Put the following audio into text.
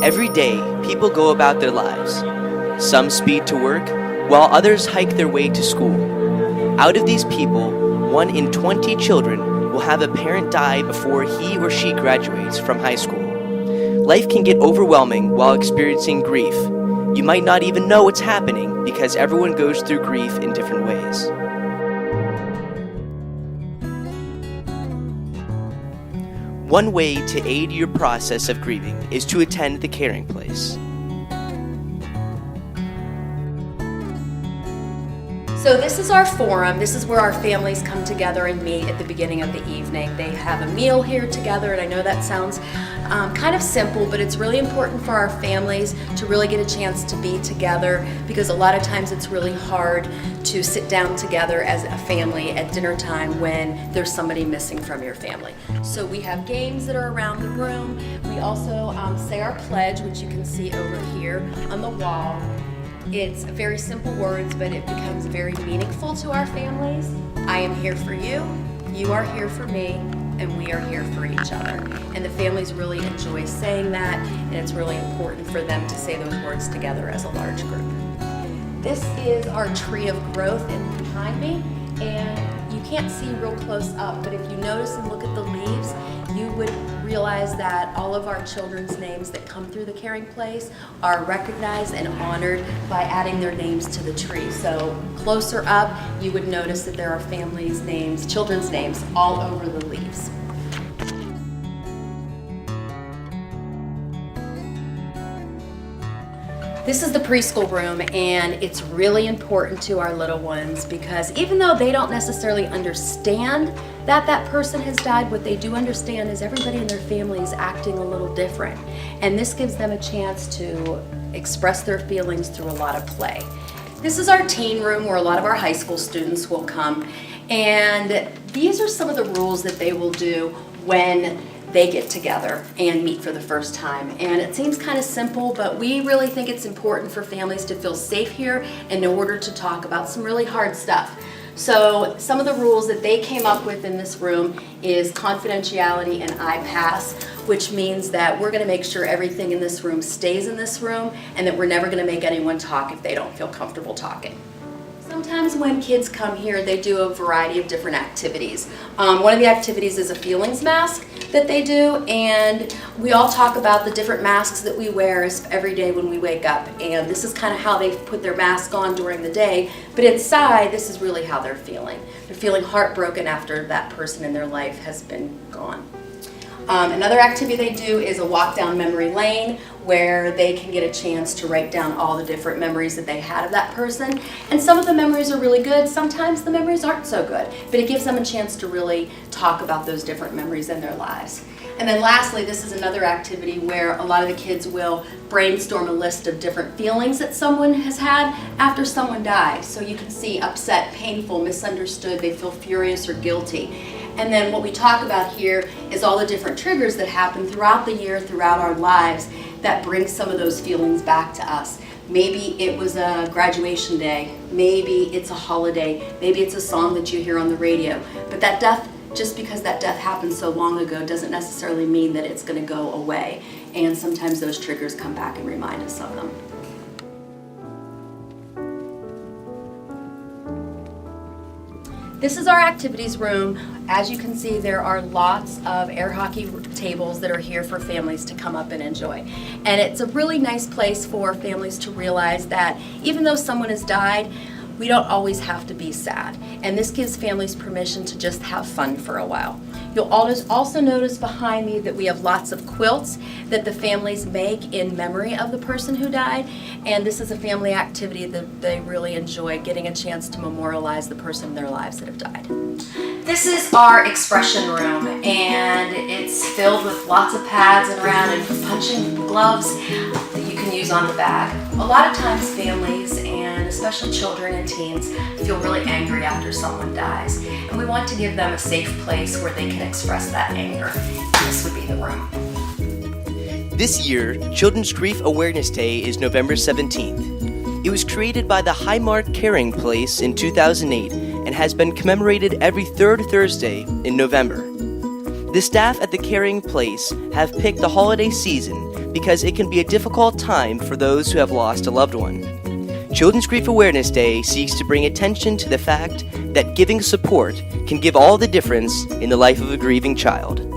Every day, people go about their lives. Some speed to work, while others hike their way to school. Out of these people, 1 in 20 children will have a parent die before he or she graduates from high school. Life can get overwhelming while experiencing grief. You might not even know what's happening because everyone goes through grief in different ways. One way to aid your process of grieving is to attend the caring place. So this is our forum. This is where our families come together and meet at the beginning of the evening. They have a meal here together, and I know that sounds kind of simple, but it's really important for our families to really get a chance to be together, because a lot of times it's really hard to sit down together as a family at dinner time when there's somebody missing from your family. So we have games that are around the room. We also say our pledge, which you can see over here on the wall. It's very simple words, but it becomes very meaningful to our families. I am here for you, you are here for me, and we are here for each other. And the families really enjoy saying that, and it's really important for them to say those words together as a large group. This is our tree of growth behind me, and you can't see real close up, but if you notice and look at the leaves, you would realize that all of our children's names that come through the caring place are recognized and honored by adding their names to the tree. So closer up, you would notice that there are families' names, children's names, all over the leaves. This is the preschool room, and it's really important to our little ones because even though they don't necessarily understand that person has died, what they do understand is everybody in their family is acting a little different. And this gives them a chance to express their feelings through a lot of play. This is our teen room where a lot of our high school students will come, and these are some of the rules that they will do when they get together and meet for the first time. And it seems kind of simple, but we really think it's important for families to feel safe here in order to talk about some really hard stuff. So some of the rules that they came up with in this room is confidentiality and I pass, which means that we're going to make sure everything in this room stays in this room and that we're never going to make anyone talk if they don't feel comfortable talking. Sometimes when kids come here, they do a variety of different activities. One of the activities is a feelings mask that they do, and we all talk about the different masks that we wear every day when we wake up, and this is kind of how they put their mask on during the day, but inside, this is really how they're feeling. They're feeling heartbroken after that person in their life has been gone. Another activity they do is a walk down memory lane where they can get a chance to write down all the different memories that they had of that person. And some of the memories are really good, sometimes the memories aren't so good, but it gives them a chance to really talk about those different memories in their lives. And then lastly, this is another activity where a lot of the kids will brainstorm a list of different feelings that someone has had after someone dies. So you can see upset, painful, misunderstood, they feel furious or guilty. And then what we talk about here is all the different triggers that happen throughout the year, throughout our lives, that bring some of those feelings back to us. Maybe it was a graduation day, maybe it's a holiday, maybe it's a song that you hear on the radio. But that death, just because that death happened so long ago, doesn't necessarily mean that it's going to go away. And sometimes those triggers come back and remind us of them. This is our activities room. As you can see, there are lots of air hockey tables that are here for families to come up and enjoy. And it's a really nice place for families to realize that even though someone has died, we don't always have to be sad. And this gives families permission to just have fun for a while. You'll also notice behind me that we have lots of quilts that the families make in memory of the person who died. And this is a family activity that they really enjoy, getting a chance to memorialize the person in their lives that have died. This is our expression room, and it's filled with lots of pads and around and punching gloves that you can use on the bag. A lot of times families, and especially children and teens, feel really angry after someone dies. And we want to give them a safe place where they can express that anger. This would be the room. This year, Children's Grief Awareness Day is November 17th. It was created by the Highmark Caring Place in 2008 and has been commemorated every third Thursday in November. The staff at the Caring Place have picked the holiday season because it can be a difficult time for those who have lost a loved one. Children's Grief Awareness Day seeks to bring attention to the fact that giving support can give all the difference in the life of a grieving child.